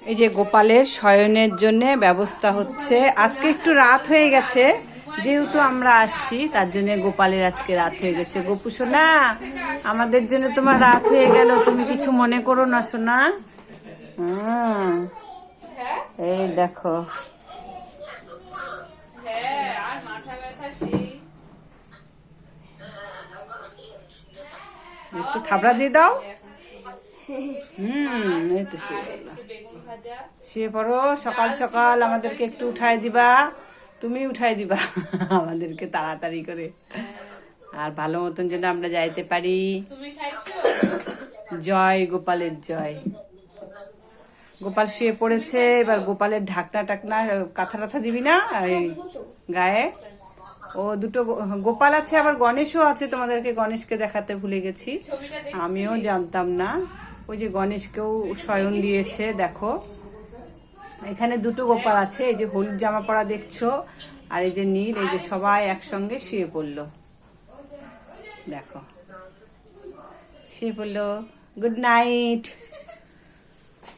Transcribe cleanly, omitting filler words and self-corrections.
এই যে গোপালের শয়নের জন্য ব্যবস্থা হচ্ছে। আজকে একটু রাত হয়ে গেছে, যেহেতু আমরা আসছি তার জন্য গোপালের আজকে রাত হয়ে গেছে। গোপু সোনা, আমাদের জন্য তোমার রাত হয়ে গেল, তুমি কিছু মনে করো না সোনা। এই দেখো, একটু থাবড়া দিয়ে দাও। এই তো শুয়ে পড়ো। সকাল সকাল আমাদেরকে একটু উঠাই দিবা, তুমি উঠাই দিবা আমাদেরকে তাড়াতাড়ি করে, আর ভালো মতন যেন আমরা যাইতে পারি। জয় গোপালের জয়। গোপাল শুয়ে পড়েছে, এবার গোপালের ঢাকনা টাকনা কাঁথা টাথা দিবি না এই গায়ে। ও দুটো গোপাল আছে, আবার গণেশও আছে। তোমাদেরকে গণেশকে দেখাতে ভুলে গেছি, আমিও জানতাম না। ওই যে গণেশকেও শয়ন দিয়েছে, দেখো এখানে দুটো গোপাল আছে। এই যে হলুদ জামা পরা দেখছো, আর এই যে নীল, এই যে সবাই একসঙ্গে শুয়ে পড়লো। দেখো শুয়ে পড়লো। Good night.